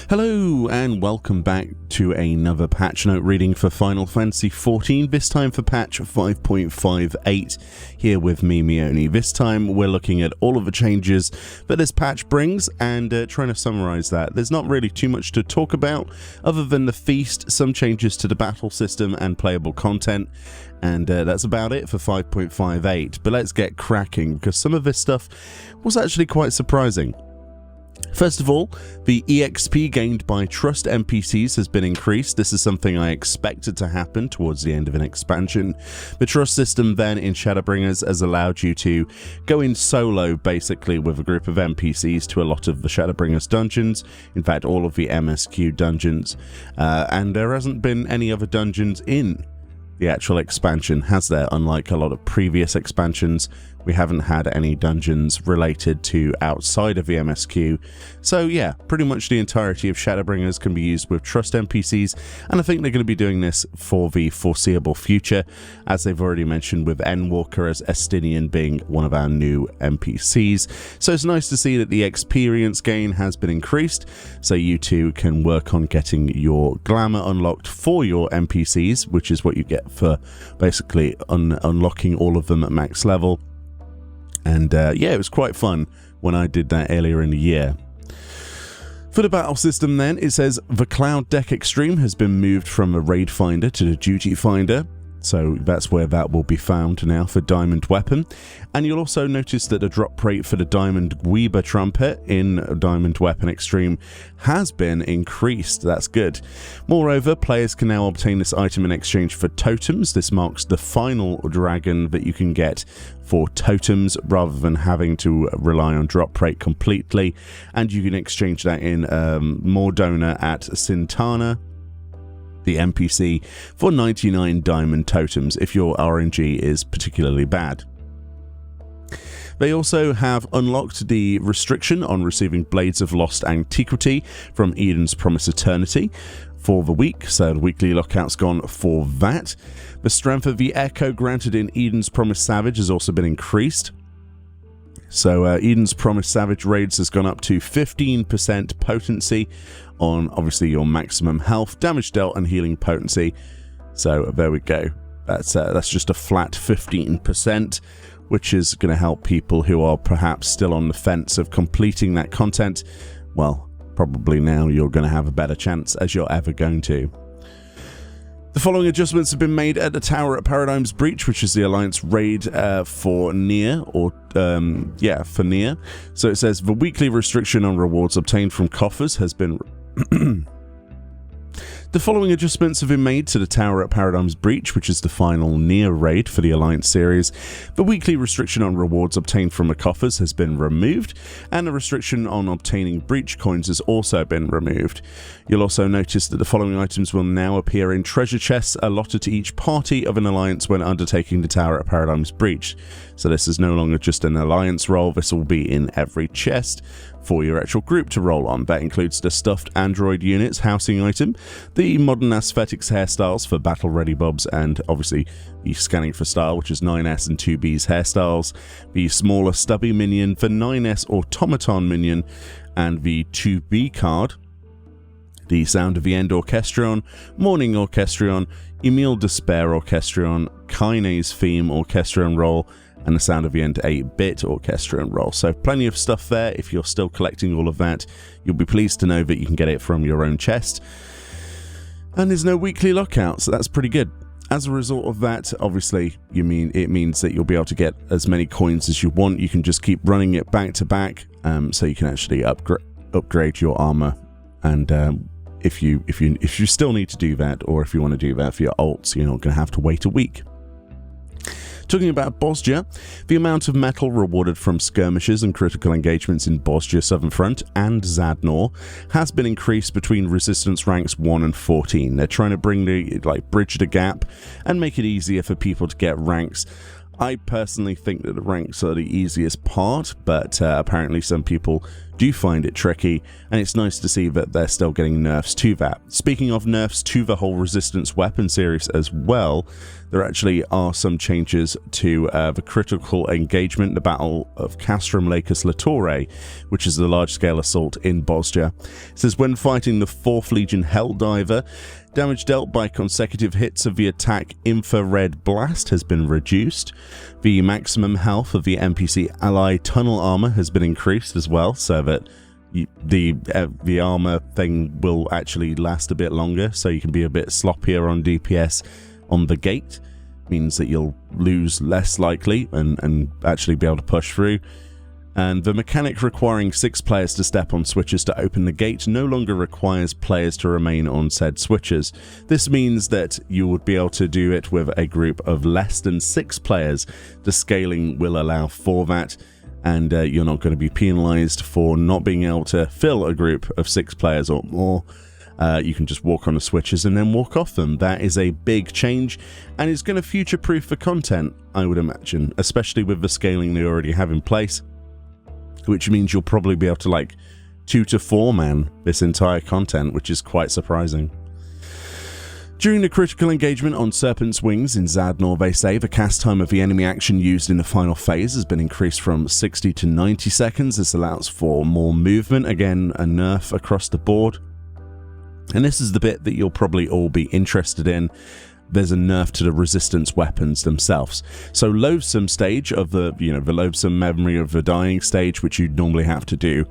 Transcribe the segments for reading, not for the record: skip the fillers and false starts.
Hello and welcome back to another patch note reading for Final Fantasy XIV, this time for patch 5.58, here with me, Meoni. This time we're looking at all of the changes that this patch brings and trying to summarize that. There's not really too much to talk about other than the feast, some changes to the battle system and playable content, and that's about it for 5.58. But let's get cracking, because some of this stuff was actually quite surprising. First of all, the EXP gained by Trust NPCs has been increased. This is something I expected to happen towards the end of an expansion. The Trust system then in Shadowbringers has allowed you to go in solo basically with a group of NPCs to a lot of the Shadowbringers dungeons, in fact all of the MSQ dungeons, and there hasn't been any other dungeons in the actual expansion, has there? Unlike a lot of previous expansions, we haven't had any dungeons related to outside of the MSQ. So yeah, pretty much the entirety of Shadowbringers can be used with Trust NPCs, and I think they're going to be doing this for the foreseeable future, as they've already mentioned with Endwalker as Estinian being one of our new NPCs. So it's nice to see that the experience gain has been increased, so you too can work on getting your glamour unlocked for your NPCs, which is what you get for basically unlocking all of them at max level. And yeah, it was quite fun when I did that earlier in the year. For the battle system then, it says the Cloud Deck Extreme has been moved from the Raid Finder to the Duty Finder. So that's where that will be found now for Diamond Weapon. And you'll also notice that the drop rate for the Diamond Weber Trumpet in Diamond Weapon Extreme has been increased. That's good. Moreover, players can now obtain this item in exchange for totems. This marks the final dragon that you can get for totems rather than having to rely on drop rate completely. And you can exchange that in Mordona at Sintana, the NPC, for 99 diamond totems if your RNG is particularly bad. They also have unlocked the restriction on receiving Blades of Lost Antiquity from Eden's Promise Eternity for the week, so the weekly lockout's gone for that. The strength of the Echo granted in Eden's Promise Savage has also been increased. So Eden's Promise Savage raids has gone up to 15% potency on obviously your maximum health, damage dealt and healing potency. So there we go. That's just a flat 15%, which is going to help people who are perhaps still on the fence of completing that content. Well, probably now you're going to have a better chance as you're ever going to. The following adjustments have been made at the Tower at Paradigm's Breach, which is the Alliance raid for Nier, for Nier. So it says the weekly restriction on rewards obtained from coffers has been The following adjustments have been made to the Tower at Paradigm's Breach, which is the final Nier raid for the Alliance series. The weekly restriction on rewards obtained from the coffers has been removed, and the restriction on obtaining breach coins has also been removed. You'll also notice that the following items will now appear in treasure chests allotted to each party of an Alliance when undertaking the Tower at Paradigm's Breach. So this is no longer just an Alliance roll, this will be in every chest for your actual group to roll on. That includes the stuffed android units housing item, the modern aesthetics hairstyles for battle ready bobs, and obviously the scanning for style, which is 9S and 2B's hairstyles, the smaller stubby minion for 9S automaton minion, and the 2B card, the Sound of the End Orchestrion, Morning Orchestrion, Emile Despair Orchestrion, Kinase Theme Orchestrion roll, and the Sound of the End 8-bit Orchestrion roll. So plenty of stuff there. If you're still collecting all of that, you'll be pleased to know that you can get it from your own chest. And there's no weekly lockout, so that's pretty good. As a result of that, obviously, it means that you'll be able to get as many coins as you want. You can just keep running it back to back, so you can actually upgrade your armor. And if you still need to do that, or if you want to do that for your ults, you're not going to have to wait a week. Talking about Bosgia, the amount of metal rewarded from skirmishes and critical engagements in Bosgia Southern Front and Zadnor has been increased between resistance ranks 1 and 14. They're trying to bridge the gap and make it easier for people to get ranks. I personally think that the ranks are the easiest part, but apparently some people do find it tricky, and it's nice to see that they're still getting nerfs to that. Speaking of nerfs to the whole resistance weapon series as well, there actually are some changes to the critical engagement, the Battle of Castrum Lacus Latore, which is the large-scale assault in Bosnia. It says, when fighting the 4th Legion Helldiver, damage dealt by consecutive hits of the attack infrared blast has been reduced. The maximum health of the NPC ally tunnel armor has been increased as well, so that the armor thing will actually last a bit longer, so you can be a bit sloppier on DPS on the gate. Means that you'll lose less likely and actually be able to push through. And the mechanic requiring 6 players to step on switches to open the gate no longer requires players to remain on said switches. This means that you would be able to do it with a group of less than 6 players. The scaling will allow for that, and you're not going to be penalized for not being able to fill a group of 6 players or more. You can just walk on the switches and then walk off them. That is a big change, and it's going to future-proof the content, I would imagine, especially with the scaling they already have in place, which means you'll probably be able to, like, 2 to 4 man this entire content, which is quite surprising. During the critical engagement on Serpent's Wings in Zadnor, they say the cast time of the enemy action used in the final phase has been increased from 60 to 90 seconds. This allows for more movement, again, a nerf across the board. And this is the bit that you'll probably all be interested in. There's a nerf to the resistance weapons themselves. So Loathsome stage of the Loathsome Memory of the Dying stage, which you'd normally have to do,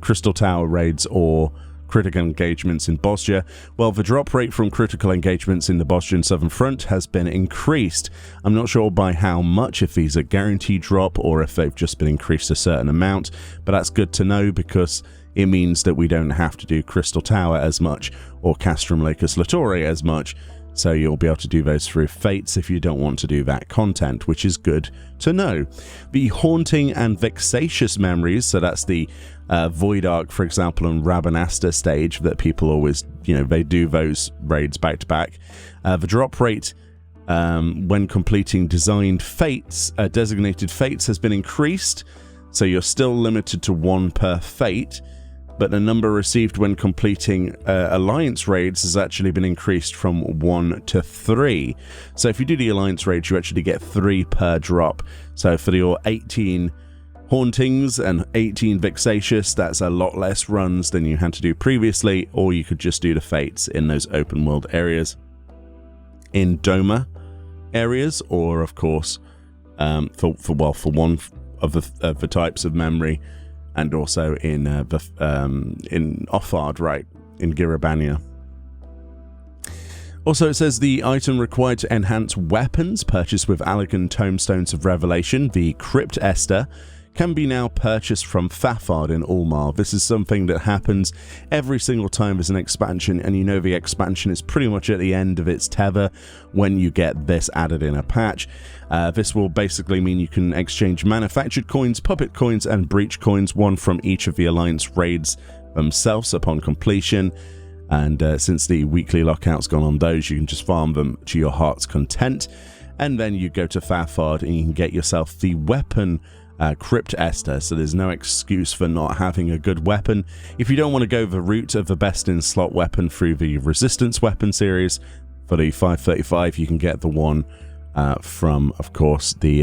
Crystal Tower raids or critical engagements in Bosnia. Well, the drop rate from critical engagements in the Bosnian Southern Front has been increased. I'm not sure by how much, if these are guaranteed drop or if they've just been increased a certain amount, but that's good to know because it means that we don't have to do Crystal Tower as much or Castrum Lacus Latore as much. So you'll be able to do those through fates if you don't want to do that content, which is good to know. The Haunting and Vexatious Memories, so that's the Void Arc, for example, and Rabanasta stage that people always, they do those raids back to back. The drop rate when completing designated fates has been increased, so you're still limited to 1 per fate. But the number received when completing Alliance raids has actually been increased from 1 to 3. So if you do the Alliance raids, you actually get 3 per drop. So for your 18 Hauntings and 18 Vexatious, that's a lot less runs than you had to do previously, or you could just do the Fates in those open world areas. In Doma areas, or of course, for one of the types of memory, and also in Offard, right, in Girabania. Also, it says the item required to enhance weapons purchased with Allegan Tomestones of Revelation, the Crypt Esther, can be now purchased from Fafard in Ulmar. This is something that happens every single time there's an expansion, and the expansion is pretty much at the end of its tether when you get this added in a patch. This will basically mean you can exchange manufactured coins, puppet coins, and breach coins, one from each of the Alliance raids themselves upon completion. And since the weekly lockout's gone on those, you can just farm them to your heart's content. And then you go to Fafard and you can get yourself the weapon Crypt Esther, so there's no excuse for not having a good weapon. If you don't want to go the route of the best in slot weapon through the Resistance weapon series, for the 535 you can get the one from, of course, the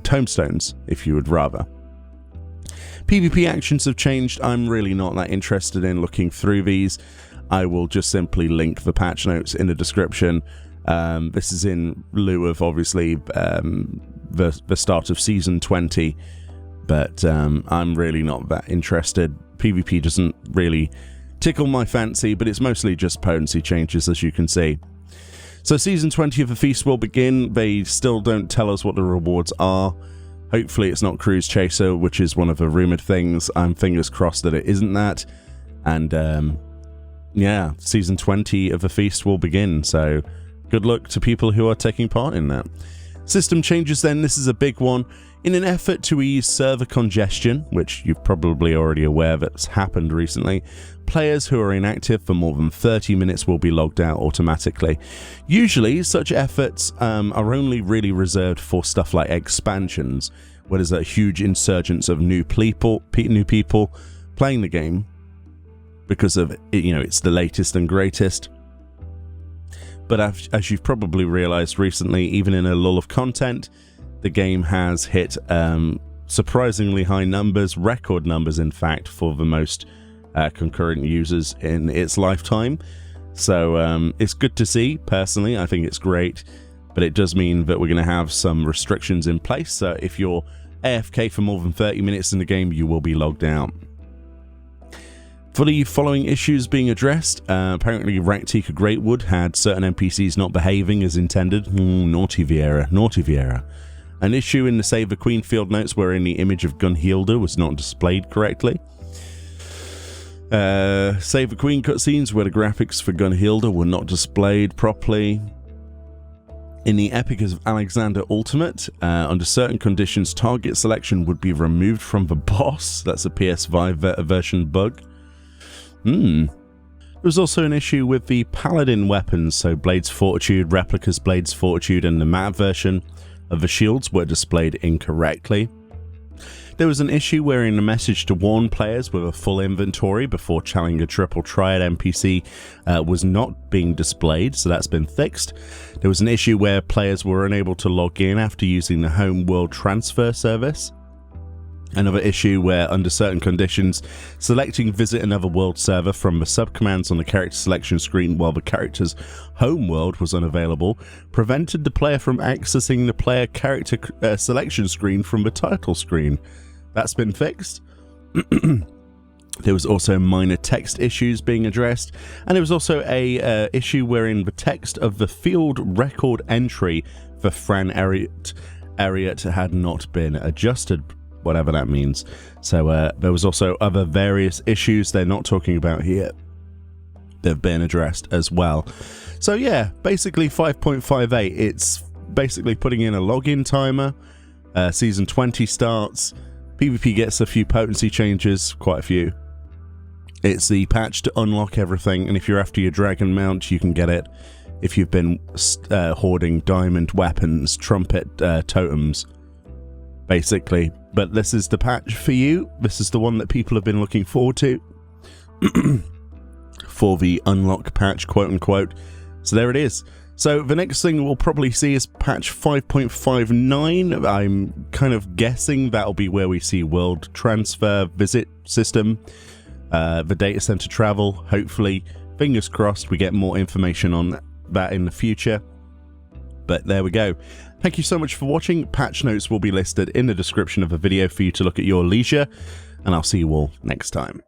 Tomestones, if you would rather. PvP actions have changed. I'm really not that interested in looking through these. I will just simply link the patch notes in the description. This is in lieu of, obviously, the start of Season 20, but I'm really not that interested. PvP doesn't really tickle my fancy, but it's mostly just potency changes, as you can see. So Season 20 of the Feast will begin. They still don't tell us what the rewards are. Hopefully it's not Cruise Chaser, which is one of the rumoured things. I'm fingers crossed that it isn't that. And yeah, Season 20 of the Feast will begin, so good luck to people who are taking part in that. System changes then, this is a big one. In an effort to ease server congestion, which you're probably already aware that's happened recently, players who are inactive for more than 30 minutes will be logged out automatically. Usually, such efforts are only really reserved for stuff like expansions, where there's a huge insurgence of new people playing the game because of it's the latest and greatest. But as you've probably realized recently, even in a lull of content, the game has hit surprisingly high numbers, record numbers in fact, for the most concurrent users in its lifetime. So it's good to see. Personally, I think it's great, but it does mean that we're going to have some restrictions in place. So if you're AFK for more than 30 minutes in the game, you will be logged out. For the following issues being addressed, apparently Raktika Greatwood had certain NPCs not behaving as intended. Naughty Vieira, naughty Vieira. An issue in the Save the Queen field notes wherein the image of Gunhilda was not displayed correctly. Save the Queen cutscenes where the graphics for Gunhilda were not displayed properly. In the Epic of Alexander Ultimate, under certain conditions, target selection would be removed from the boss. That's a PS5 version bug. There was also an issue with the Paladin weapons, so Blades Fortitude, Replicas Blades Fortitude, and the matte version of the shields were displayed incorrectly. There was an issue wherein a message to warn players with a full inventory before challenging a triple triad NPC was not being displayed, so that's been fixed. There was an issue where players were unable to log in after using the home world transfer service. Another issue where, under certain conditions, selecting visit another world server from the subcommands on the character selection screen while the character's home world was unavailable prevented the player from accessing the player character selection screen from the title screen. That's been fixed. There was also minor text issues being addressed, and there was also a issue wherein the text of the field record entry for Fran Ariat had not been adjusted, whatever that means. So there was also other various issues they're not talking about here. They've been addressed as well. So yeah, basically 5.58, it's basically putting in a login timer. Season 20 starts. PvP gets a few potency changes, quite a few. It's the patch to unlock everything, and if you're after your dragon mount, you can get it if you've been hoarding diamond weapons, trumpet totems, basically. But this is the patch for you. This is the one that people have been looking forward to for the unlock patch, quote unquote. So there it is. So the next thing we'll probably see is patch 5.59. I'm kind of guessing that'll be where we see world transfer visit system, the data center travel. Hopefully, fingers crossed, we get more information on that in the future. But there we go. Thank you so much for watching. Patch notes will be listed in the description of the video for you to look at your leisure, and I'll see you all next time.